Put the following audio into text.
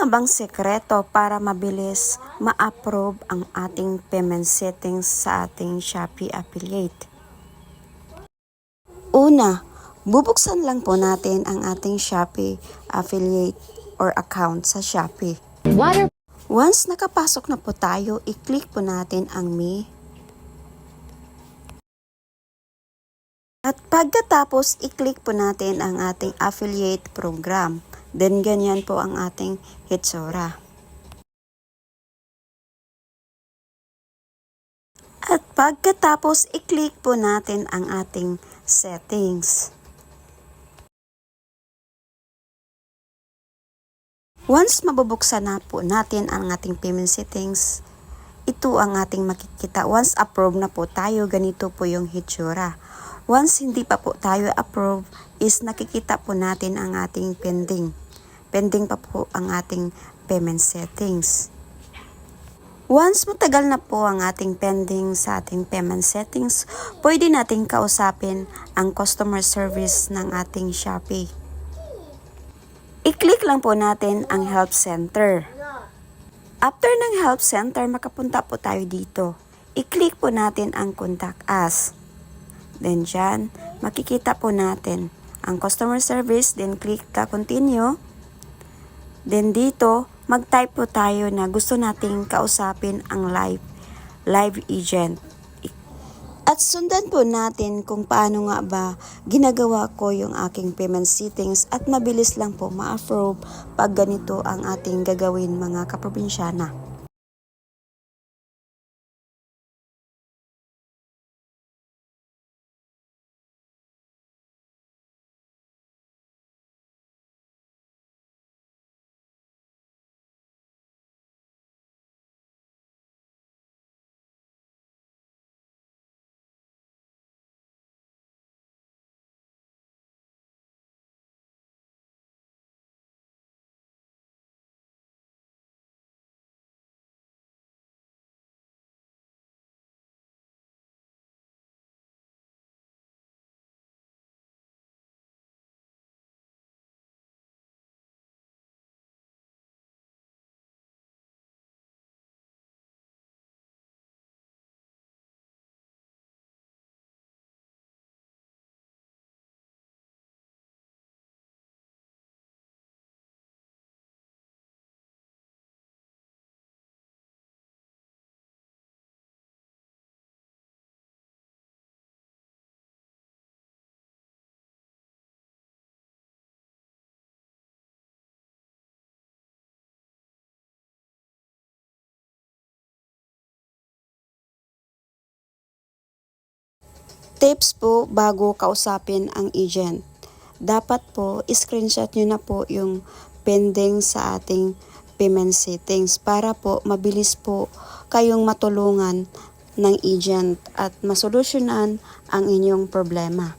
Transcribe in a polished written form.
nga bang sekreto para mabilis ma-approve ang ating payment settings sa ating Shopee affiliate? Una, bubuksan lang po natin ang ating Shopee affiliate or account sa Shopee. Once nakapasok na po tayo, i-click po natin ang Me. At pagkatapos, i-click po natin ang ating affiliate program. Then, ganyan po ang ating hitsura. At pagkatapos, i-click po natin ang ating settings. Once mabubuksan na po natin ang ating payment settings, ito ang ating makikita. Once approve na po tayo, ganito po yung hitsura. Once hindi pa po tayo approve, is nakikita po natin ang ating pending. Pending pa po ang ating payment settings. Once matagal na po ang ating pending sa ating payment settings, pwede nating kausapin ang customer service ng ating Shopee. I-click lang po natin ang help center. After ng help center, makapunta po tayo dito. I-click po natin ang contact us. Then dyan, makikita po natin ang customer service. Then click ka continue. Then dito, mag-type po tayo na gusto nating kausapin ang live agent. At sundan po natin kung paano nga ba ginagawa ko yung aking payment settings at mabilis lang po ma-approve pag ganito ang ating gagawin mga kaprobinsyana. Tips po bago kausapin ang agent. Dapat po, screenshot nyo na po yung pending sa ating payment settings para po mabilis po kayong matulungan ng agent at masolusyonan ang inyong problema.